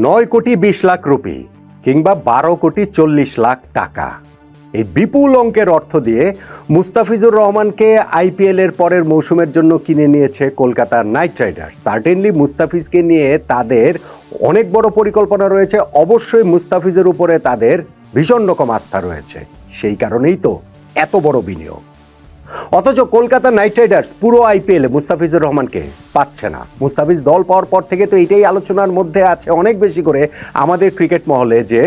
9,20,00,000 rupee কিংবা 12,40,00,000 টাকা, এই বিপুল অঙ্কের অর্থ দিয়ে মুস্তাফিজুর রহমানকে আইপিএল এর পরের মৌসুমের জন্য কিনে নিয়েছে কলকাতা নাইট রাইডার্স। সার্টেনলি মুস্তাফিজকে নিয়ে তাদের অনেক বড় পরিকল্পনা রয়েছে, অবশ্যই মুস্তাফিজের উপরে তাদের ভীষণ রকম আস্থা রয়েছে, সেই কারণেই তো এত বড় বিনিয়োগ। অথচ কলকাতা নাইট রাইডার্স পুরো আইপিএলে মুস্তাফিজুর রহমানকে পাচ্ছে না। মুস্তাফিজ দল পাওয়ার পর থেকে তো এটাই আলোচনার মধ্যে আছে অনেক বেশি করে আমাদের ক্রিকেট মহলে, যে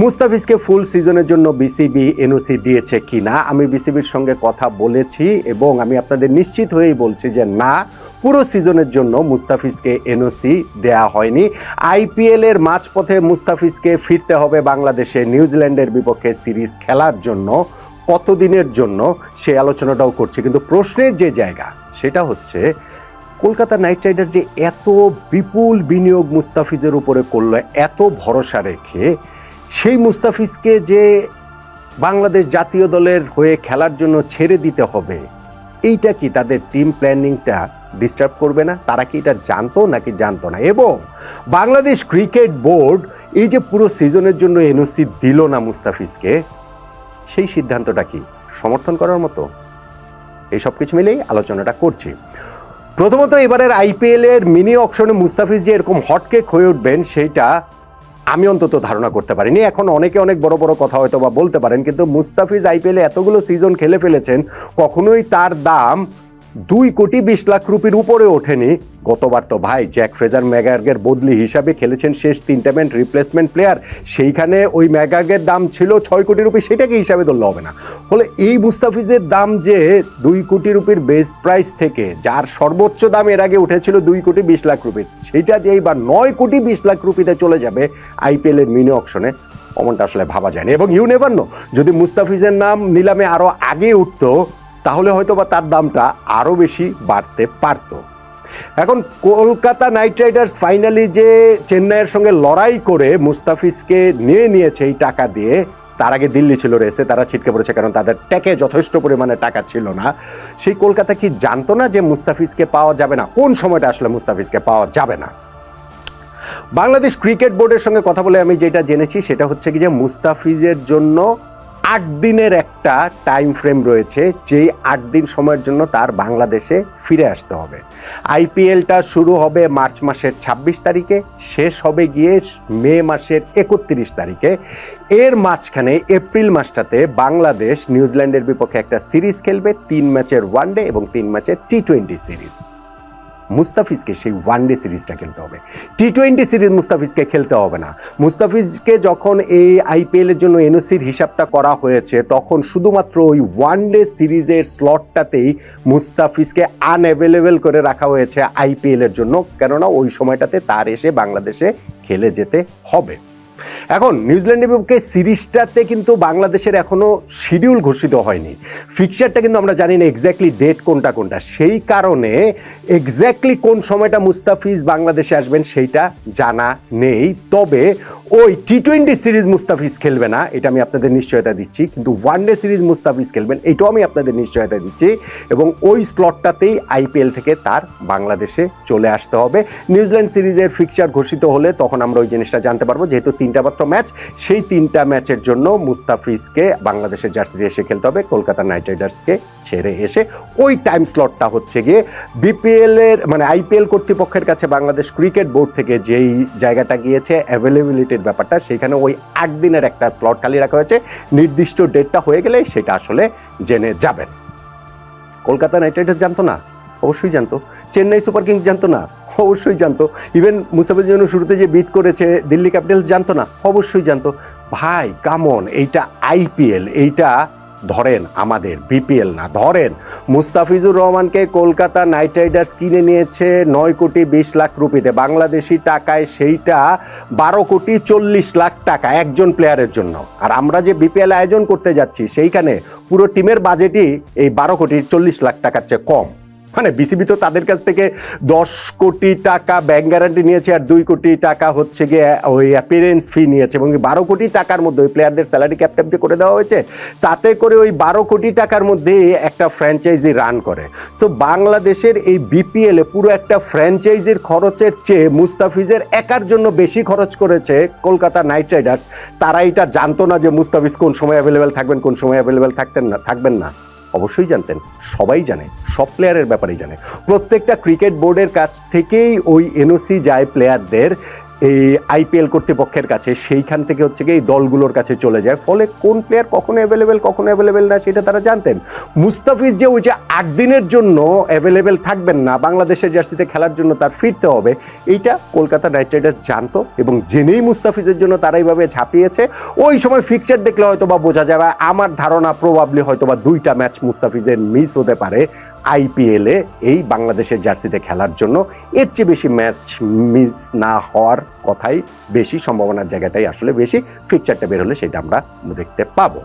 মুস্তাফিজকে ফুল সিজনের জন্য বিসিবি এনওসি দিয়েছে কিনা। আমি বিসিবির সঙ্গে কথা বলেছি এবং আমি আপনাদের নিশ্চিত হয়েই বলছি যে না, পুরো সিজনের জন্য মুস্তাফিজকে এনওসি দেয়া হয়নি। আইপিএল এর মাঝপথে মুস্তাফিজকে ফিরতে হবে বাংলাদেশে নিউজিল্যান্ডের বিপক্ষে সিরিজ খেলার জন্য। কতদিনের জন্য সে আলোচনাটাও করছে, কিন্তু প্রশ্নের যে জায়গা সেটা হচ্ছে কলকাতা নাইট রাইডার যে এত বিপুল বিনিয়োগ মুস্তাফিজের উপরে করলো, এত ভরসা রেখে, সেই মুস্তাফিজকে যে বাংলাদেশ জাতীয় দলের হয়ে খেলার জন্য ছেড়ে দিতে হবে, এইটা কি তাদের টিম প্ল্যানিংটা ডিস্টার্ব করবে না? তারা কি এটা জানতো নাকি জানতো না? এবং বাংলাদেশ ক্রিকেট বোর্ড এই যে পুরো সিজনের জন্য এনওসি দিল না মুস্তাফিজকে, সেই সিদ্ধান্তটা কি সমর্থন করার মতো? এই সব কিছু মিলেই আলোচনাটা করছি। প্রথমত, এবারের আইপিএল এর মিনি অকশনে মুস্তাফিজ যে এরকম হটকেক হয়ে উঠবেন সেইটা আমি অন্তত ধারণা করতে পারিনি। এখন অনেকে অনেক বড় বড় কথা হয়তো বা বলতে পারেন, কিন্তু মুস্তাফিজ আইপিএলে এতগুলো সিজন খেলে ফেলেছেন, কখনোই তার দাম 2,20,00,000 রুপির উপরে ওঠেনি। গতবার তো ভাই জ্যাক ফ্রেজার ম্যাকগার্গের বদলি হিসাবে খেলেছেন শেষ 3টা ম্যাচ, রিপ্লেসমেন্ট প্লেয়ার, সেইখানে ওই ম্যাকগার্গের দাম ছিল 6 কোটি রুপি, সেটাকে হিসাবে ধরলে হবে না। ফলে এই মুস্তাফিজের দাম যে 2 কোটি রুপির বেস প্রাইস থেকে, যার সর্বোচ্চ দাম এর আগে উঠেছিল 2,20,00,000 রুপি, সেইটা যে এইবার 9,20,00,000 রুপিতে চলে যাবে আইপিএল এর মিনি অকশনে, অমনটা আসলে ভাবা যায়নি। এবং ইউ নেভার নো, যদি মুস্তাফিজের নাম নিলামে আরো আগে উঠতো তাহলে হয়তো বা তার দামটা আরো বেশি বাড়তে পারত। এখন কলকাতা নাইট রাইডার্স ফাইনালি যে চেন্নাইয়ের সঙ্গে লড়াই করে মুস্তাফিজকে নিয়ে নিয়েছে এই টাকা দিয়ে, তার আগে দিল্লি ছিল রেসে, তারা ছিটকে পড়েছে কারণ তাদের ট্যাকে যথেষ্ট পরিমাণে টাকা ছিল না। সেই কলকাতা কি জানতো না যে মুস্তাফিজকে পাওয়া যাবে না? কোন সময়টা আসলে মুস্তাফিজকে পাওয়া যাবে না? বাংলাদেশ ক্রিকেট বোর্ডের সঙ্গে কথা বলে আমি যেটা জেনেছি সেটা হচ্ছে কি, যে মুস্তাফিজের জন্য 8 দিনের একটা টাইম ফ্রেম রয়েছে, যেই 8 দিন সময়ের জন্য তার বাংলাদেশে ফিরে আসতে হবে। আইপিএলটা শুরু হবে মার্চ মাসের 26 তারিখে, শেষ হবে গিয়ে মে মাসের 31 তারিখে। এর মাঝখানে এপ্রিল মাসটাতে বাংলাদেশ নিউজিল্যান্ডের বিপক্ষে একটা সিরিজ খেলবে, 3 ম্যাচের ওয়ানডে এবং 3 ম্যাচের টি20 সিরিজ। মুস্তাফিজকে সেই ওয়ানডে সিরিজটা খেলতে হবে, টি20 সিরিজ মুস্তাফিজকে খেলতে হবে না। মুস্তাফিজকে যখন এই আইপিএল এর জন্য এনওসির হিসাবটা করা হয়েছে, তখন শুধুমাত্র ওই ওয়ানডে সিরিজের স্লটটাতেই মুস্তাফিজকে আনঅ্যাভেলেবেল করে রাখা হয়েছে আইপিএল এর জন্য, কেননা ওই সময়টাতে তার এসে বাংলাদেশে খেলে যেতে হবে। এখন নিউজিল্যান্ডের বিপক্ষে সিরিজটাতে কিন্তু বাংলাদেশের এখনো শিডিউল ঘোষিত হয়নি, ফিক্সারটা কিন্তু আমরা জানি না এক্স্যাক্টলি ডেট কোনটা কোনটা, সেই কারণে এক্স্যাক্টলি কোন সময়টা মুস্তাফিজ বাংলাদেশে আসবেন সেইটা জানা নেই। তবে ওই টি20 সিরিজ মুস্তাফিজ খেলবে না, এটা আমি আপনাদের নিশ্চয়তা দিচ্ছি, কিন্তু ওয়ানডে সিরিজ মুস্তাফিজ খেলবেন, এইটাও আমি আপনাদের নিশ্চয়তা দিচ্ছি। এবং ওই স্লটটাতেই আইপিএল থেকে তার বাংলাদেশে চলে আসতে হবে। নিউজিল্যান্ড সিরিজের ফিক্সার ঘোষিত হলে তখন আমরা ওই জিনিসটা জানতে পারবো, যেহেতু 3টা মাত্র ম্যাচ, সেই 3টা ম্যাচের জন্য মুস্তাফিজকে বাংলাদেশের জার্সিতে এসে খেলতে হবে, কলকাতা নাইট রাইডার্সকে ছেড়ে এসে। ওই টাইম স্লটটা হচ্ছে গিয়ে বিপিএল এর মানে আইপিএল কর্তৃপক্ষের কাছে বাংলাদেশ ক্রিকেট বোর্ড থেকে যেই জায়গাটা গিয়েছে অ্যাভেলেবিলিটির ব্যাপারটা, সেখানে ওই 8 দিনের একটা স্লট খালি রাখা হয়েছে, নির্দিষ্ট ডেটটা হয়ে গেলে সেটা আসলে জেনে যাবেন। কলকাতা নাইট রাইডার্স জানতো না? অবশ্যই জানতো। চেন্নাই সুপার কিংস জানতো না? অবশ্যই জানতো। ইভেন মুস্তাফিজের জন্য শুরুতে যে বিট করেছে দিল্লি ক্যাপিটালস জানতো না? অবশ্যই জানতো। ভাই কামন, এইটা আইপিএল, এইটা ধরেন আমাদের বিপিএল না। ধরেন মুস্তাফিজুর রহমানকে কলকাতা নাইট রাইডার্স কিনে নিয়েছে 9,20,00,000 রুপিতে, বাংলাদেশি টাকায় সেইটা 12,40,00,000 টাকা একজন প্লেয়ারের জন্য। আর আমরা যে বিপিএল আয়োজন করতে যাচ্ছি সেইখানে পুরো টিমের বাজেটই এই 12,40,00,000 টাকার চেয়ে কম। মানে বিসিবি তো তাদের কাছ থেকে 10 কোটি টাকা ব্যাংক গ্যারান্টি নিয়েছে, আর 2 কোটি টাকা হচ্ছে গিয়ে ওই অ্যাপিয়ারেন্স ফি নিয়েছে, এবং 12 কোটি টাকার মধ্যে ওই প্লেয়ারদের স্যালারি ক্যাপ ট্যাপ দিয়ে করে দেওয়া হয়েছে। তাতে করে ওই 12 কোটি টাকার মধ্যে একটা ফ্র্যাঞ্চাইজি রান করে। সো বাংলাদেশের এই বিপিএল এ পুরো একটা ফ্র্যাঞ্চাইজির খরচের চেয়ে মুস্তাফিজের একার জন্য বেশি খরচ করেছে কলকাতা নাইট রাইডার্স। তারা এটা জানতো না যে মুস্তাফিজ কোন সময় অ্যাভেলেবেল থাকবেন, কোন সময় অ্যাভেলেবেল থাকবেন না? অবশ্যই জানতেন, সবাই জানে, সব প্লেয়ারের ব্যাপারেই জানে। প্রত্যেকটা ক্রিকেট বোর্ডের কাছ থেকেই ওই এনওসি যায় প্লেয়ারদের এই আইপিএল কর্তৃপক্ষের কাছে, সেইখান থেকে হচ্ছে গিয়ে এই দলগুলোর কাছে চলে যায়। ফলে কোন প্লেয়ার কখনো অ্যাভেলেবেল না সেটা তারা জানতেন। মুস্তাফিজ যে ওই যে 8 দিনের জন্য অ্যাভেলেবেল থাকবেন না, বাংলাদেশের জার্সিতে খেলার জন্য তার ফিরতে হবে, এইটা কলকাতা নাইট রাইডার্স জানতো, এবং জেনেই মুস্তাফিজের জন্য তারা এইভাবে ঝাঁপিয়েছে। ওই সময় ফিক্সচার দেখলে হয়তো বা বোঝা যাবে। আমার ধারণা প্রবাবলি হয়তো বা 2টা ম্যাচ মুস্তাফিজের মিস হতে পারে আইপিএলে এই বাংলাদেশের জার্সিতে খেলার জন্য। এর চেয়ে বেশি ম্যাচ মিস না হওয়ার কথাই বেশি, সম্ভাবনার জায়গাটাই আসলে বেশি। ফিকচারটা বের হলে সেটা আমরা দেখতে পাবো।